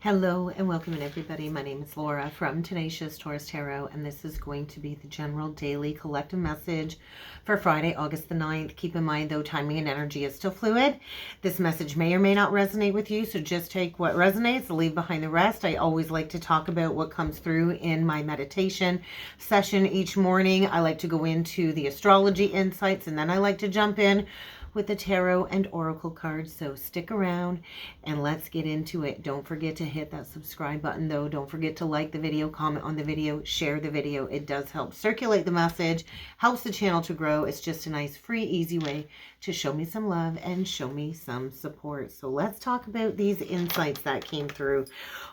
Hello and welcome in everybody. My name is Laura from Tenacious Taurus Tarot, and this is going to be the general daily collective message for Friday, August the 9th. Keep in mind though, timing and energy is still fluid. This message may or may not resonate with you, so just take what resonates, leave behind the rest. I always like to talk about what comes through in my meditation session each morning. I like to go into the astrology insights, and then I like to jump in with the tarot and oracle cards. So stick around and let's get into it. Don't forget to hit that subscribe button though. Don't forget to like the video, comment on the video, share the video. It does help circulate the message, helps the channel to grow. It's just a nice, free, easy way to show me some love and show me some support. So let's talk about these insights that came through.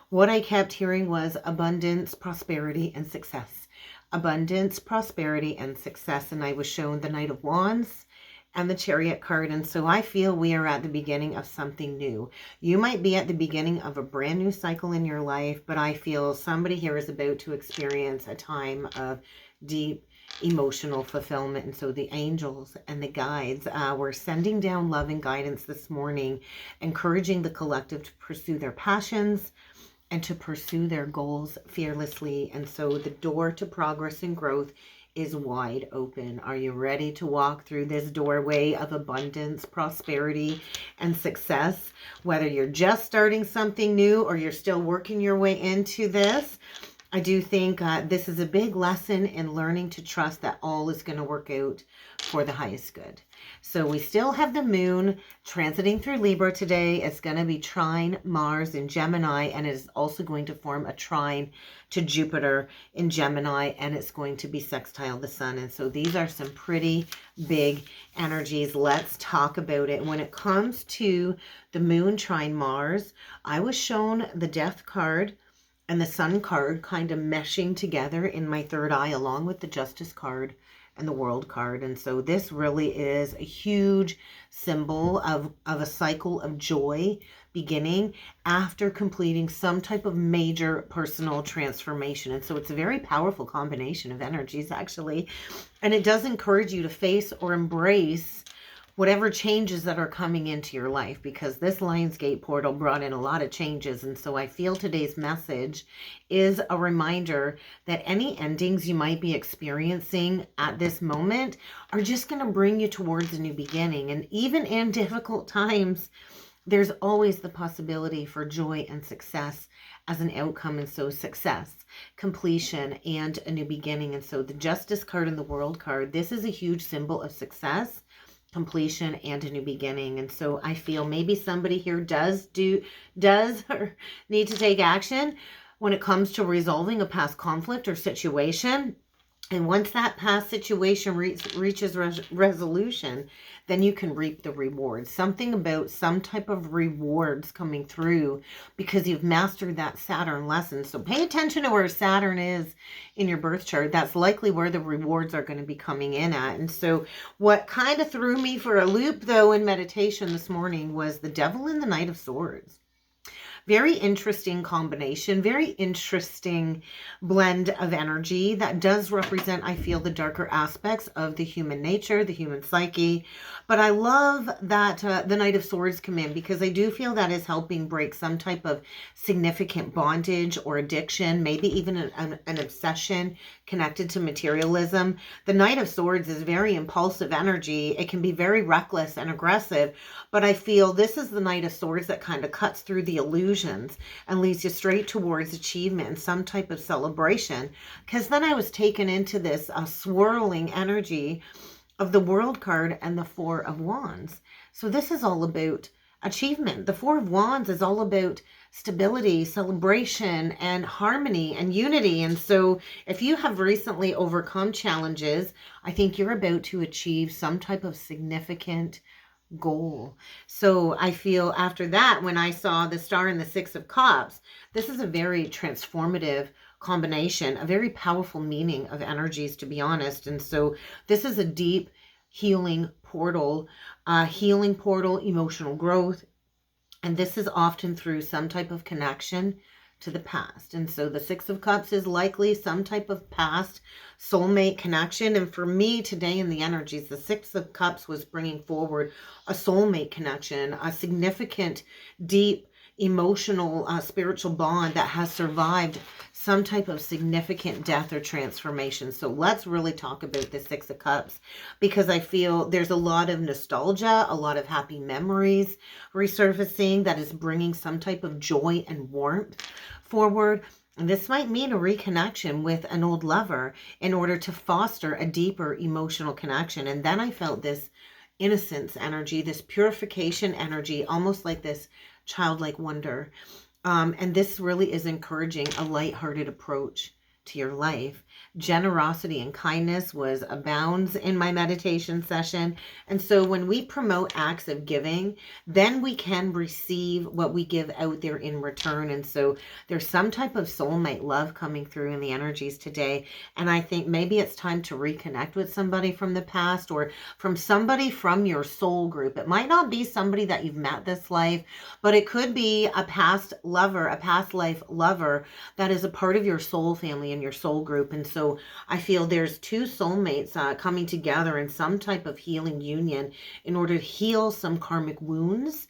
What I kept hearing was abundance, prosperity, and success. Abundance, prosperity, and success. And I was shown the Knight of Wands and the Chariot card. And so I feel we are at the beginning of something new. You might be at the beginning of a brand new cycle in your life, but I feel somebody here is about to experience a time of deep emotional fulfillment. And so the angels and the guides were sending down love and guidance this morning, encouraging the collective to pursue their passions and to pursue their goals fearlessly. And so the door to progress and growth is wide open. Are you ready to walk through this doorway of abundance, prosperity, and success? Whether you're just starting something new or you're still working your way into this, I do think this is a big lesson in learning to trust that all is going to work out for the highest good. So we still have the moon transiting through Libra today. It's going to be trine Mars in Gemini, and it is also going to form a trine to Jupiter in Gemini, and it's going to be sextile the sun. And so these are some pretty big energies. Let's talk about it. When it comes to the moon trine Mars, I was shown the Death card and the Sun card kind of meshing together in my third eye, along with the Justice card and the World card. And so this really is a huge symbol of a cycle of joy beginning after completing some type of major personal transformation. And so it's a very powerful combination of energies, actually. And it does encourage you to face or embrace whatever changes that are coming into your life, because this Lionsgate portal brought in a lot of changes. And so I feel today's message is a reminder that any endings you might be experiencing at this moment are just going to bring you towards a new beginning. And even in difficult times, there's always the possibility for joy and success as an outcome. And so success, completion, and a new beginning. And so the Justice card and the World card, this is a huge symbol of success, completion, and a new beginning. And so I feel maybe somebody here does or need to take action when it comes to resolving a past conflict or situation. And once that past situation reaches resolution, then you can reap the rewards. Something about some type of rewards coming through because you've mastered that Saturn lesson. So pay attention to where Saturn is in your birth chart. That's likely where the rewards are going to be coming in at. And so what kind of threw me for a loop, though, in meditation this morning was the Devil and the Knight of Swords. Very interesting combination, very interesting blend of energy that does represent, I feel, the darker aspects of the human nature, the human psyche. But I love that the Knight of Swords come in, because I do feel that is helping break some type of significant bondage or addiction, maybe even an obsession connected to materialism. The Knight of Swords is very impulsive energy. It can be very reckless and aggressive, but I feel this is the Knight of Swords that kind of cuts through the illusions and leads you straight towards achievement and some type of celebration. Because then I was taken into this swirling energy of the World card and the Four of Wands. So this is all about achievement. The Four of Wands is all about stability, celebration, and harmony and unity. And so if you have recently overcome challenges, I think you're about to achieve some type of significant goal. So I feel after that, when I saw the Star and the Six of Cups, this is a very transformative combination, a very powerful meaning of energies, to be honest. And so this is a deep healing portal, emotional growth. And this is often through some type of connection to the past. And so the Six of Cups is likely some type of past soulmate connection. And for me today in the energies, the Six of Cups was bringing forward a soulmate connection, a significant, deep emotional, spiritual bond that has survived some type of significant death or transformation. So let's really talk about the Six of Cups, because I feel there's a lot of nostalgia, a lot of happy memories resurfacing that is bringing some type of joy and warmth forward. And this might mean a reconnection with an old lover in order to foster a deeper emotional connection. And then I felt this innocence energy, this purification energy, almost like this childlike wonder. And this really is encouraging a lighthearted approach to your life. Generosity and kindness was abounds in my meditation session. And so when we promote acts of giving, then we can receive what we give out there in return. And so there's some type of soulmate love coming through in the energies today. And I think maybe it's time to reconnect with somebody from the past, or from somebody from your soul group. It might not be somebody that you've met this life, but it could be a past lover, a past life lover that is a part of your soul family and your soul group. And so I feel there's two soulmates coming together in some type of healing union in order to heal some karmic wounds.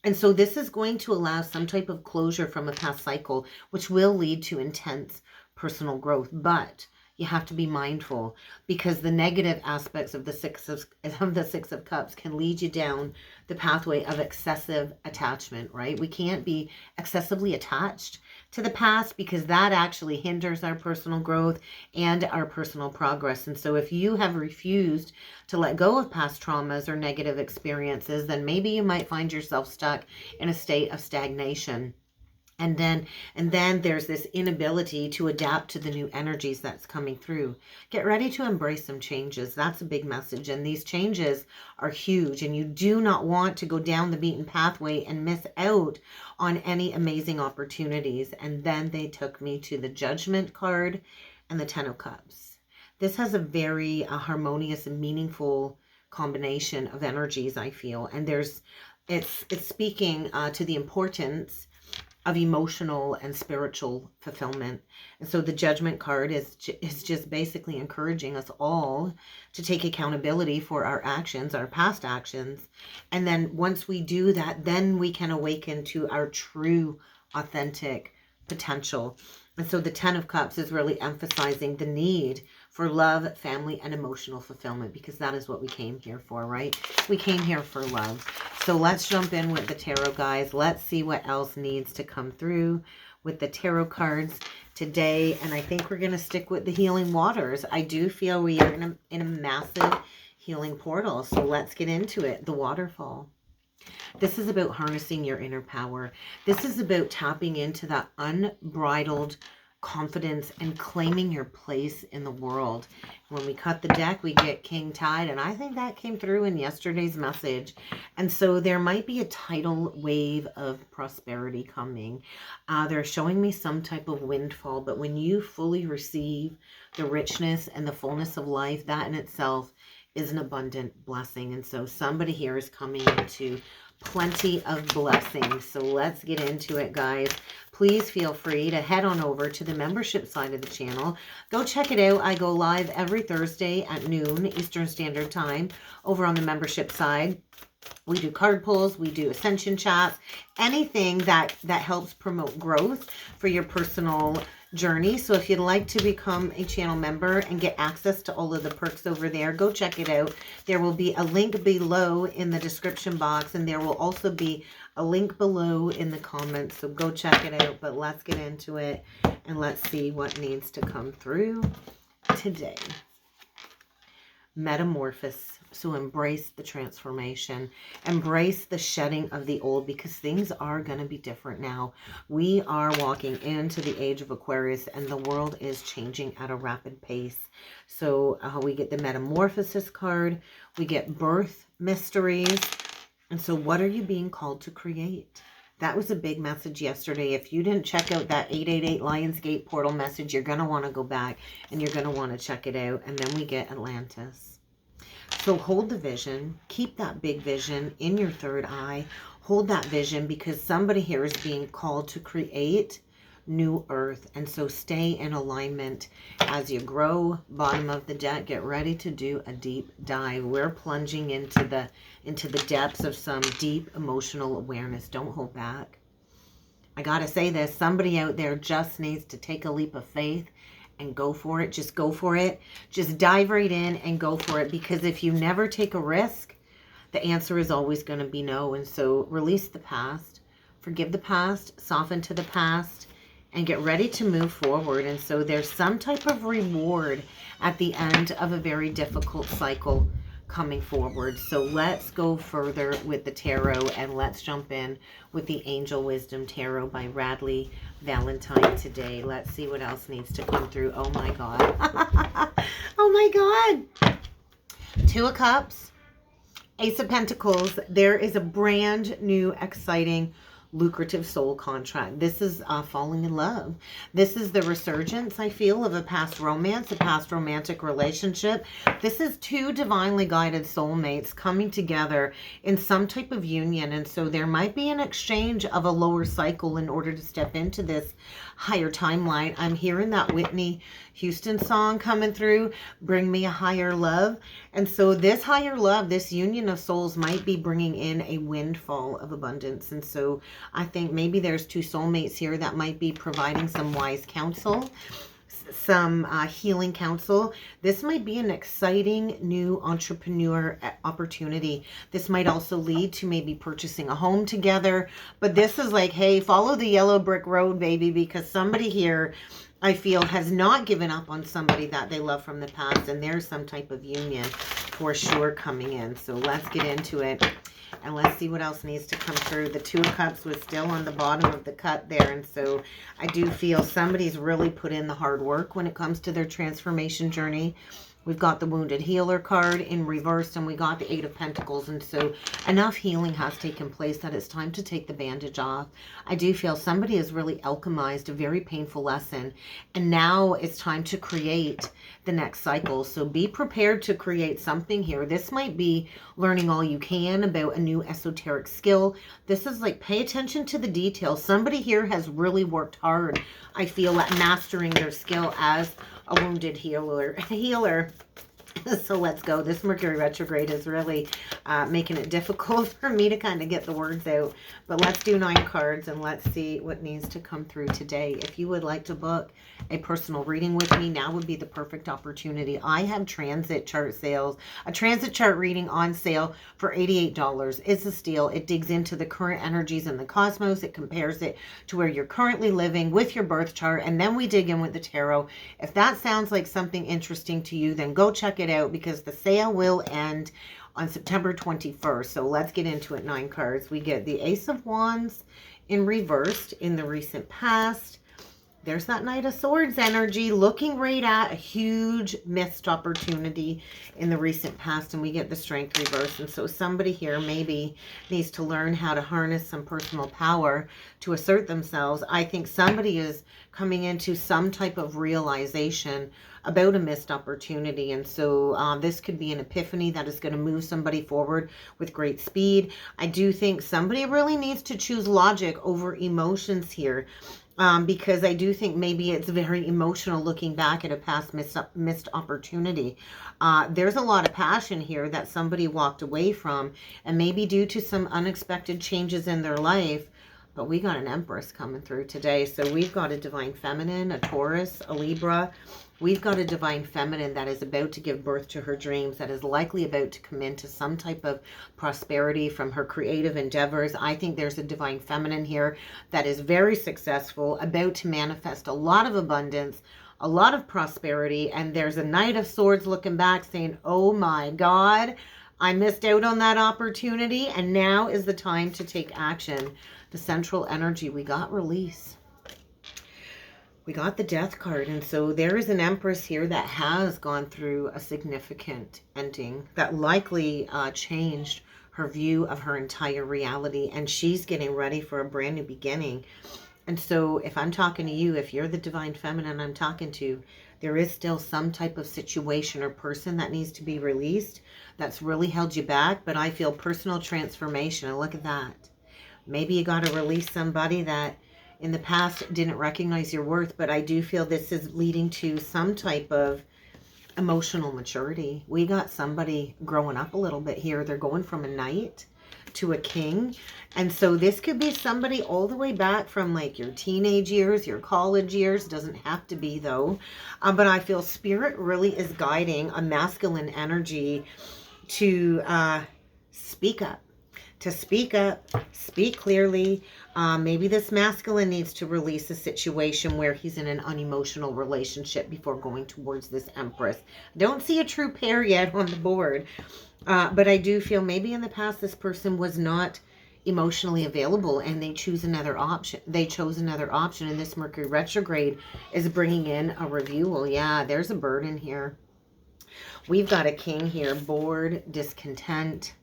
And so this is going to allow some type of closure from a past cycle, which will lead to intense personal growth. But you have to be mindful, because the negative aspects of the Six of Cups can lead you down the pathway of excessive attachment, right? We can't be excessively attached to the past, because that actually hinders our personal growth and our personal progress. And so if you have refused to let go of past traumas or negative experiences, then maybe you might find yourself stuck in a state of stagnation. And then there's this inability to adapt to the new energies that's coming through. Get ready to embrace some changes. That's a big message. And these changes are huge. And you do not want to go down the beaten pathway and miss out on any amazing opportunities. And then they took me to the Judgment card and the Ten of Cups. This has a very harmonious and meaningful combination of energies, I feel. And it's speaking to the importance of emotional and spiritual fulfillment. And so the Judgment card is just basically encouraging us all to take accountability for our actions, our past actions. And then once we do that, then we can awaken to our true, authentic potential. And so the Ten of Cups is really emphasizing the need for love, family, and emotional fulfillment, because that is what we came here for, right? We came here for love. So let's jump in with the tarot, guys. Let's see what else needs to come through with the tarot cards today. And I think we're going to stick with the healing waters. I do feel we are in a massive healing portal. So let's get into it. The waterfall. This is about harnessing your inner power. This is about tapping into that unbridled confidence and claiming your place in the world. When we cut the deck, we get King Tide, and I think that came through in yesterday's message. And so there might be a tidal wave of prosperity coming. They're showing me some type of windfall, but when you fully receive the richness and the fullness of life, that in itself is an abundant blessing. And so somebody here is coming into plenty of blessings. So let's get into it, guys. Please feel free to head on over to the membership side of the channel. Go check it out. I go live every Thursday at noon Eastern Standard Time over on the membership side. We do card pulls, we do ascension chats, anything that helps promote growth for your personal journey. So if you'd like to become a channel member and get access to all of the perks over there, go check it out. There will be a link below in the description box, and there will also be a link below in the comments. So go check it out. But let's get into it and let's see what needs to come through today. Metamorphosis. So embrace the transformation, embrace the shedding of the old, because things are going to be different now. We are walking into the age of Aquarius, and the world is changing at a rapid pace. So we get the Metamorphosis card, we get birth mysteries. And so what are you being called to create? That was a big message yesterday. If you didn't check out that 888 Lionsgate portal message, you're going to want to go back and you're going to want to check it out. And then we get Atlantis. So hold the vision. Keep that big vision in your third eye. Hold that vision, because somebody here is being called to create new earth. And so stay in alignment as you grow. Bottom of the deck, get ready to do a deep dive. We're plunging into the depths of some deep emotional awareness. Don't hold back. I gotta say this, somebody out there just needs to take a leap of faith and go for it. Just go for it. Just dive right in and go for it, because if you never take a risk, the answer is always going to be no. And so release the past, forgive the past, soften to the past, and get ready to move forward. And so there's some type of reward at the end of a very difficult cycle coming forward. So let's go further with the tarot, and let's jump in with the Angel Wisdom Tarot by Radleigh Valentine today. Let's see what else needs to come through. Oh my God. Oh my God. Two of Cups, Ace of Pentacles. There is a brand new, exciting, lucrative soul contract. This is falling in love. This is the resurgence, I feel, of a past romance, a past romantic relationship. This is two divinely guided soulmates coming together in some type of union. And so there might be an exchange of a lower cycle in order to step into this higher timeline. I'm hearing that Whitney Houston song coming through, Bring Me a Higher Love. And so this higher love, this union of souls might be bringing in a windfall of abundance. And so I think maybe there's two soulmates here that might be providing some wise counsel, some healing counsel. This might be an exciting new entrepreneur opportunity. This might also lead to maybe purchasing a home together. But this is like, hey, follow the yellow brick road, baby, because somebody here, I feel, has not given up on somebody that they love from the past, and there's some type of union for sure coming in. So let's get into it, and let's see what else needs to come through. The Two of Cups was still on the bottom of the cut there, and so I do feel somebody's really put in the hard work when it comes to their transformation journey. We've got the Wounded Healer card in reverse, and we got the Eight of Pentacles. And so enough healing has taken place that it's time to take the bandage off. I do feel somebody has really alchemized a very painful lesson, and now it's time to create the next cycle. So be prepared to create something here. This might be learning all you can about a new esoteric skill. This is like, pay attention to the details. Somebody here has really worked hard, I feel, at mastering their skill as a wounded healer. So let's go. This Mercury retrograde is really making it difficult for me to kind of get the words out. But let's do 9 cards and let's see what needs to come through today. If you would like to book a personal reading with me, now would be the perfect opportunity. I have transit chart sales, a transit chart reading on sale for $88. It's a steal. It digs into the current energies in the cosmos. It compares it to where you're currently living with your birth chart, and then we dig in with the tarot. If that sounds like something interesting to you, then go check it out, because the sale will end on September 21st. So let's get into it. 9 cards. We get the Ace of Wands in reversed in the recent past. There's that Knight of Swords energy looking right at a huge missed opportunity in the recent past, and we get the Strength reverse. And so somebody here maybe needs to learn how to harness some personal power to assert themselves. I think somebody is coming into some type of realization about a missed opportunity, and so this could be an epiphany that is going to move somebody forward with great speed. I do think somebody really needs to choose logic over emotions here. Because I do think maybe it's very emotional looking back at a past missed opportunity. There's a lot of passion here that somebody walked away from, and maybe due to some unexpected changes in their life. But we got an Empress coming through today. So we've got a Divine Feminine, a Taurus, a Libra. We've got a Divine Feminine that is about to give birth to her dreams, that is likely about to come into some type of prosperity from her creative endeavors. I think there's a Divine Feminine here that is very successful, about to manifest a lot of abundance, a lot of prosperity. And there's a Knight of Swords looking back saying, oh my God, I missed out on that opportunity, and now is the time to take action. The central energy, we got release. We got the Death card, and so there is an Empress here that has gone through a significant ending that likely changed her view of her entire reality, and she's getting ready for a brand new beginning. And so if I'm talking to you, if you're the Divine Feminine I'm talking to, there is still some type of situation or person that needs to be released that's really held you back. But I feel personal transformation, and look at that. Maybe you got to release somebody that in the past didn't recognize your worth, but I do feel this is leading to some type of emotional maturity. We got somebody growing up a little bit here. They're going from a knight to a king. And so this could be somebody all the way back from like your teenage years, your college years. Doesn't have to be though. But I feel spirit really is guiding a masculine energy to speak up. To speak up, speak clearly. Maybe this masculine needs to release a situation where he's in an unemotional relationship before going towards this Empress. Don't see a true pair yet on the board. But I do feel maybe in the past this person was not emotionally available and they chose another option. And this Mercury retrograde is bringing in a reviewal. Yeah, there's a burden here. We've got a king here, bored, discontent,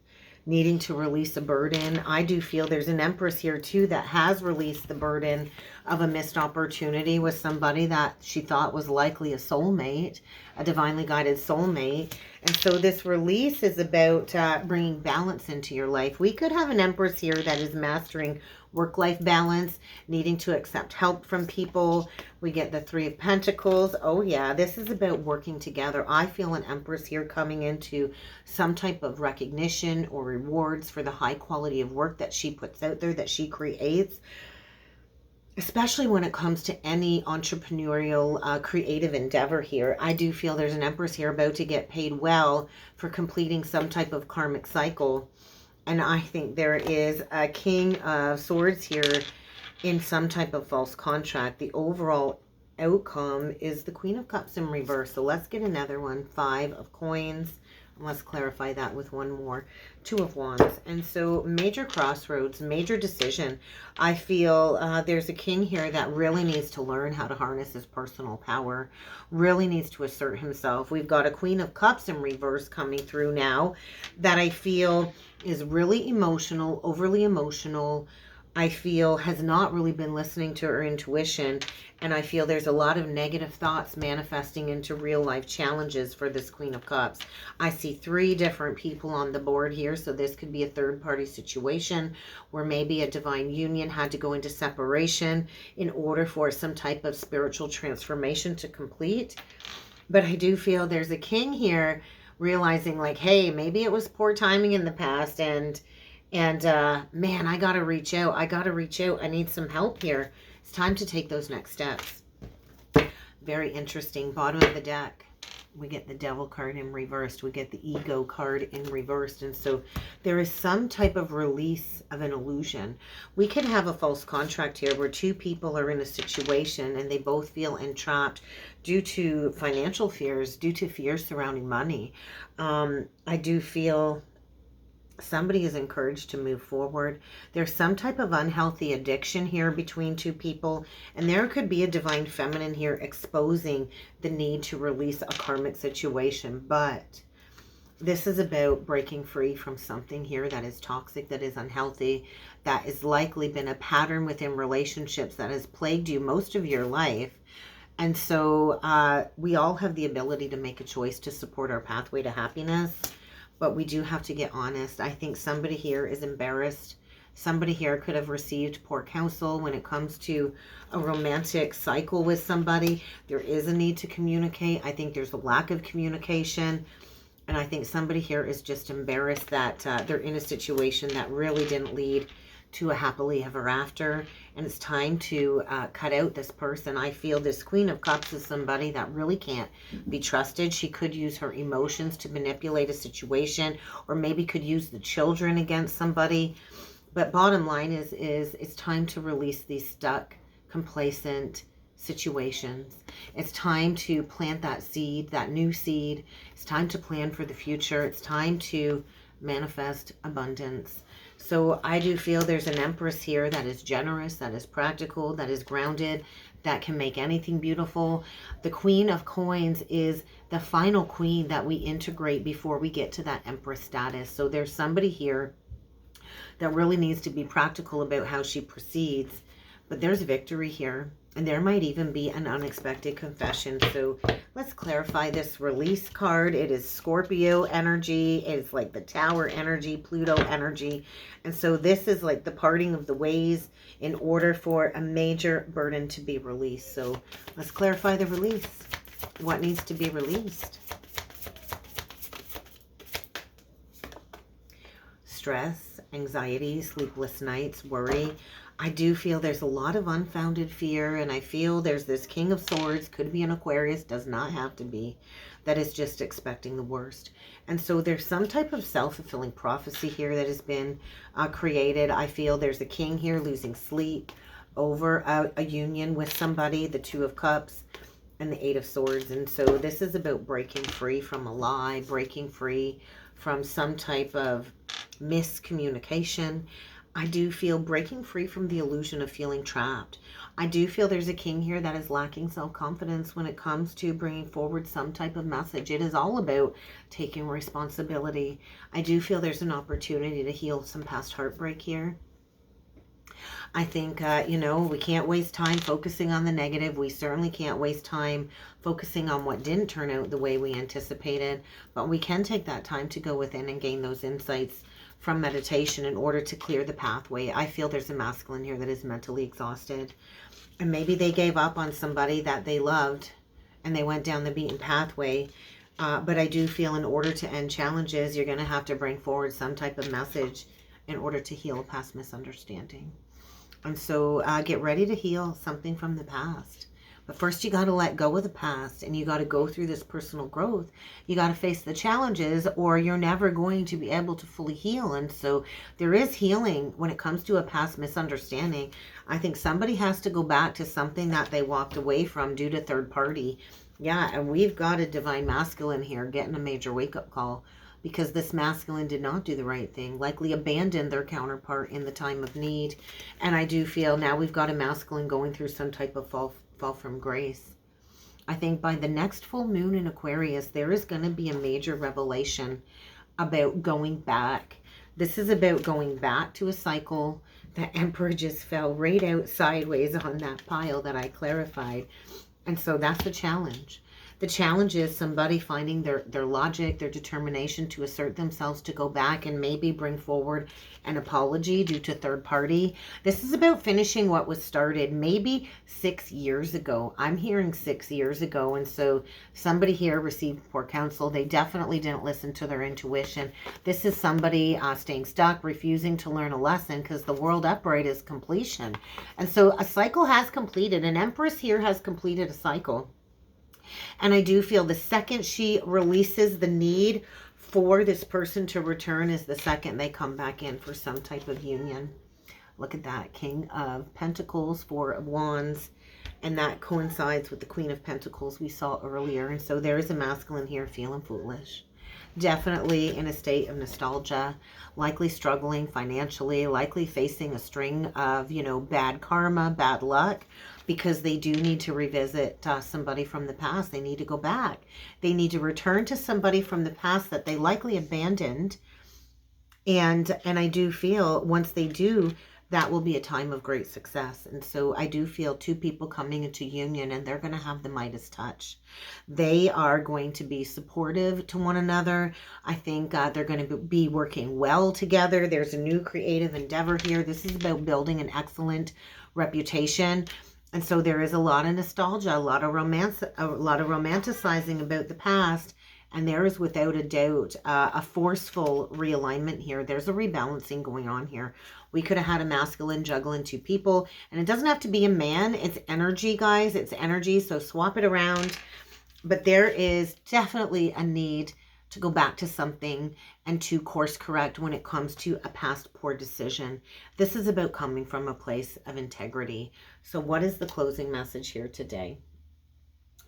needing to release a burden. I do feel there's an Empress here too that has released the burden of a missed opportunity with somebody that she thought was likely a soulmate, a divinely guided soulmate. And so this release is about bringing balance into your life. We could have an Empress here that is mastering work-life balance, needing to accept help from people. We get the Three of Pentacles. Oh yeah, this is about working together. I feel an Empress here coming into some type of recognition or rewards for the high quality of work that she puts out there, that she creates. Especially when it comes to any entrepreneurial, creative endeavor here. I do feel there's an Empress here about to get paid well for completing some type of karmic cycle. And I think there is a King of Swords here in some type of false contract. The overall outcome is the Queen of Cups in reverse. So let's get another one. Five of Coins. Let's clarify that with one more. Two of Wands. And so major crossroads, major decision. I feel there's a king here that really needs to learn how to harness his personal power, really needs to assert himself. We've got a Queen of Cups in reverse coming through now that I feel is really emotional, overly emotional. I feel has not really been listening to her intuition. And I feel there's a lot of negative thoughts manifesting into real life challenges for this Queen of Cups. I see three different people on the board here. So this could be a third party situation where maybe a divine union had to go into separation in order for some type of spiritual transformation to complete. But I do feel there's a king here realizing like, hey, maybe it was poor timing in the past and man, I gotta reach out. I need some help here. It's time to take those next steps. Very interesting. Bottom of the deck, we get the Devil card in reversed. We get the Ego card in reversed. And so there is some type of release of an illusion. We could have a false contract here where two people are in a situation and they both feel entrapped due to financial fears, due to fears surrounding money. I do feel somebody is encouraged to move forward. There's some type of unhealthy addiction here between two people. And there could be a divine feminine here exposing the need to release a karmic situation. But this is about breaking free from something here that is toxic, that is unhealthy, that has likely been a pattern within relationships that has plagued you most of your life. And so we all have the ability to make a choice to support our pathway to happiness. But we do have to get honest. I think somebody here is embarrassed. Somebody here could have received poor counsel when it comes to a romantic cycle with somebody. There is a need to communicate. I think there's a lack of communication. And I think somebody here is just embarrassed that they're in a situation that really didn't lead to a happily ever after. And it's time to cut out this person. I feel this Queen of Cups is somebody that really can't be trusted. She could use her emotions to manipulate a situation, or maybe could use the children against somebody. But bottom line is it's time to release these stuck, complacent situations. It's time to plant that seed, that new seed. It's time to plan for the future. It's time to manifest abundance. So I do feel there's an Empress here that is generous, that is practical, that is grounded, that can make anything beautiful. The Queen of Coins is the final queen that we integrate before we get to that Empress status. So there's somebody here that really needs to be practical about how she proceeds. But there's victory here. And there might even be an unexpected confession. So let's clarify this release card. It is Scorpio energy. It's like the Tower energy, Pluto energy. And so this is like the parting of the ways in order for a major burden to be released. So let's clarify the release. What needs to be released? Stress, anxiety, sleepless nights, worry. I do feel there's a lot of unfounded fear, and I feel there's this King of Swords, could be an Aquarius, does not have to be, that is just expecting the worst. And so there's some type of self-fulfilling prophecy here that has been created. I feel there's a king here losing sleep over a union with somebody, the Two of Cups and the Eight of Swords. And so this is about breaking free from a lie, breaking free from some type of miscommunication. I do feel breaking free from the illusion of feeling trapped. I do feel there's a king here that is lacking self-confidence when it comes to bringing forward some type of message. It is all about taking responsibility. I do feel there's an opportunity to heal some past heartbreak here. I think, we can't waste time focusing on the negative. We certainly can't waste time focusing on what didn't turn out the way we anticipated. But we can take that time to go within and gain those insights from meditation in order to clear the pathway. I feel there's a masculine here that is mentally exhausted. And maybe they gave up on somebody that they loved and they went down the beaten pathway. But I do feel in order to end challenges, you're going to have to bring forward some type of message in order to heal a past misunderstanding. And so get ready to heal something from the past. But first you got to let go of the past, and you got to go through this personal growth. You got to face the challenges, or you're never going to be able to fully heal. And so there is healing when it comes to a past misunderstanding. I think somebody has to go back to something that they walked away from due to third party. Yeah, and we've got a divine masculine here getting a major wake-up call, because this masculine did not do the right thing, likely abandoned their counterpart in the time of need. And I do feel now we've got a masculine going through some type of fall from grace. I think by the next full moon in Aquarius, there is going to be a major revelation about going back. This is about going back to a cycle. The Emperor just fell right out sideways on that pile that I clarified. And so that's the challenge. The challenge is somebody finding their logic, their determination to assert themselves, to go back and maybe bring forward an apology due to third party. This is about finishing what was started maybe 6 years ago. I'm hearing 6 years ago. And so somebody here received poor counsel. They definitely didn't listen to their intuition. This is somebody staying stuck, refusing to learn a lesson, because the world upright is completion. And so a cycle has completed. An Empress here has completed a cycle. And I do feel the second she releases the need for this person to return is the second they come back in for some type of union. Look at that. King of Pentacles, Four of Wands. And that coincides with the Queen of Pentacles we saw earlier. And so there is a masculine here feeling foolish. Definitely in a state of nostalgia, likely struggling financially, likely facing a string of, bad karma, bad luck, because they do need to revisit somebody from the past. They need to go back. They need to return to somebody from the past that they likely abandoned. And I do feel once they do, that will be a time of great success. And so I do feel two people coming into union, and they're going to have the Midas touch. They are going to be supportive to one another. I think they're going to be working well together. There's a new creative endeavor here. This is about building an excellent reputation. And so there is a lot of nostalgia, a lot of romance, a lot of romanticizing about the past. And there is without a doubt a forceful realignment here. There's a rebalancing going on here. We could have had a masculine juggling two people. And it doesn't have to be a man. It's energy, guys. It's energy. So swap it around. But there is definitely a need to go back to something and to course correct when it comes to a past poor decision. This is about coming from a place of integrity. So what is the closing message here today?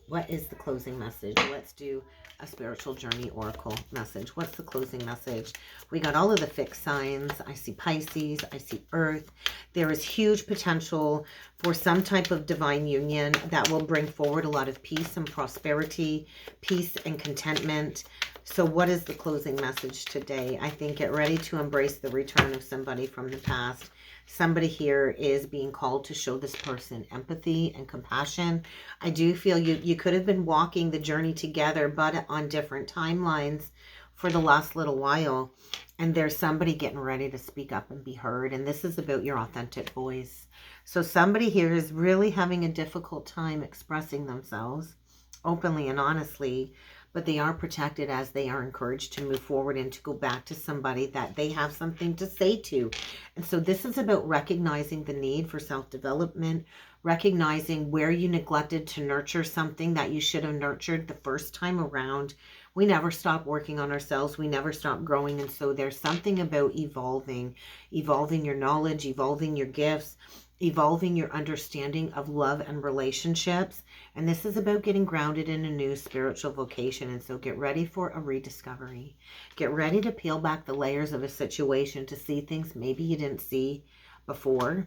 What is the closing message? Let's do a spiritual journey oracle message. What's the closing message? We got all of the fixed signs. I see Pisces. I see Earth. There is huge potential for some type of divine union that will bring forward a lot of peace and prosperity, peace and contentment. So what is the closing message today? I think get ready to embrace the return of somebody from the past. Somebody here is being called to show this person empathy and compassion. I do feel you could have been walking the journey together, but on different timelines for the last little while. And there's somebody getting ready to speak up and be heard. And this is about your authentic voice. So somebody here is really having a difficult time expressing themselves openly and honestly. but they are protected as they are encouraged to move forward and to go back to somebody that they have something to say to. And so this is about recognizing the need for self-development, recognizing where you neglected to nurture something that you should have nurtured the first time around. We never stop working on ourselves. We never stop growing. And so there's something about evolving your knowledge, evolving your gifts, evolving your understanding of love and relationships. And this is about getting grounded in a new spiritual vocation. And so get ready for a rediscovery. Get ready to peel back the layers of a situation to see things maybe you didn't see before.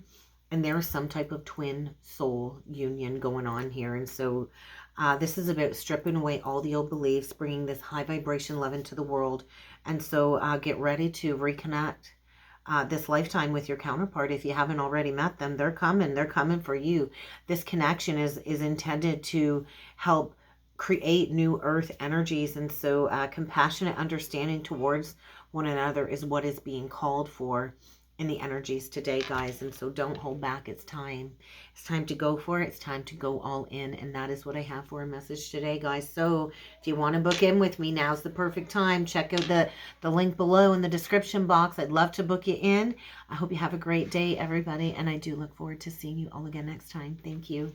And there is some type of twin soul union going on here. And so this is about stripping away all the old beliefs, bringing this high vibration love into the world. And so get ready to reconnect this lifetime with your counterpart. If you haven't already met them, they're coming for you. This connection is intended to help create new earth energies. And so compassionate understanding towards one another is what is being called for in the energies today, guys. And so don't hold back. It's time to go for it. It's time to go all in. And that is what I have for a message today, guys. So if you want to book in with me, now's the perfect time. Check out the link below in the description box. I'd love to book you in. I hope you have a great day, everybody, and I do look forward to seeing you all again next time. Thank you.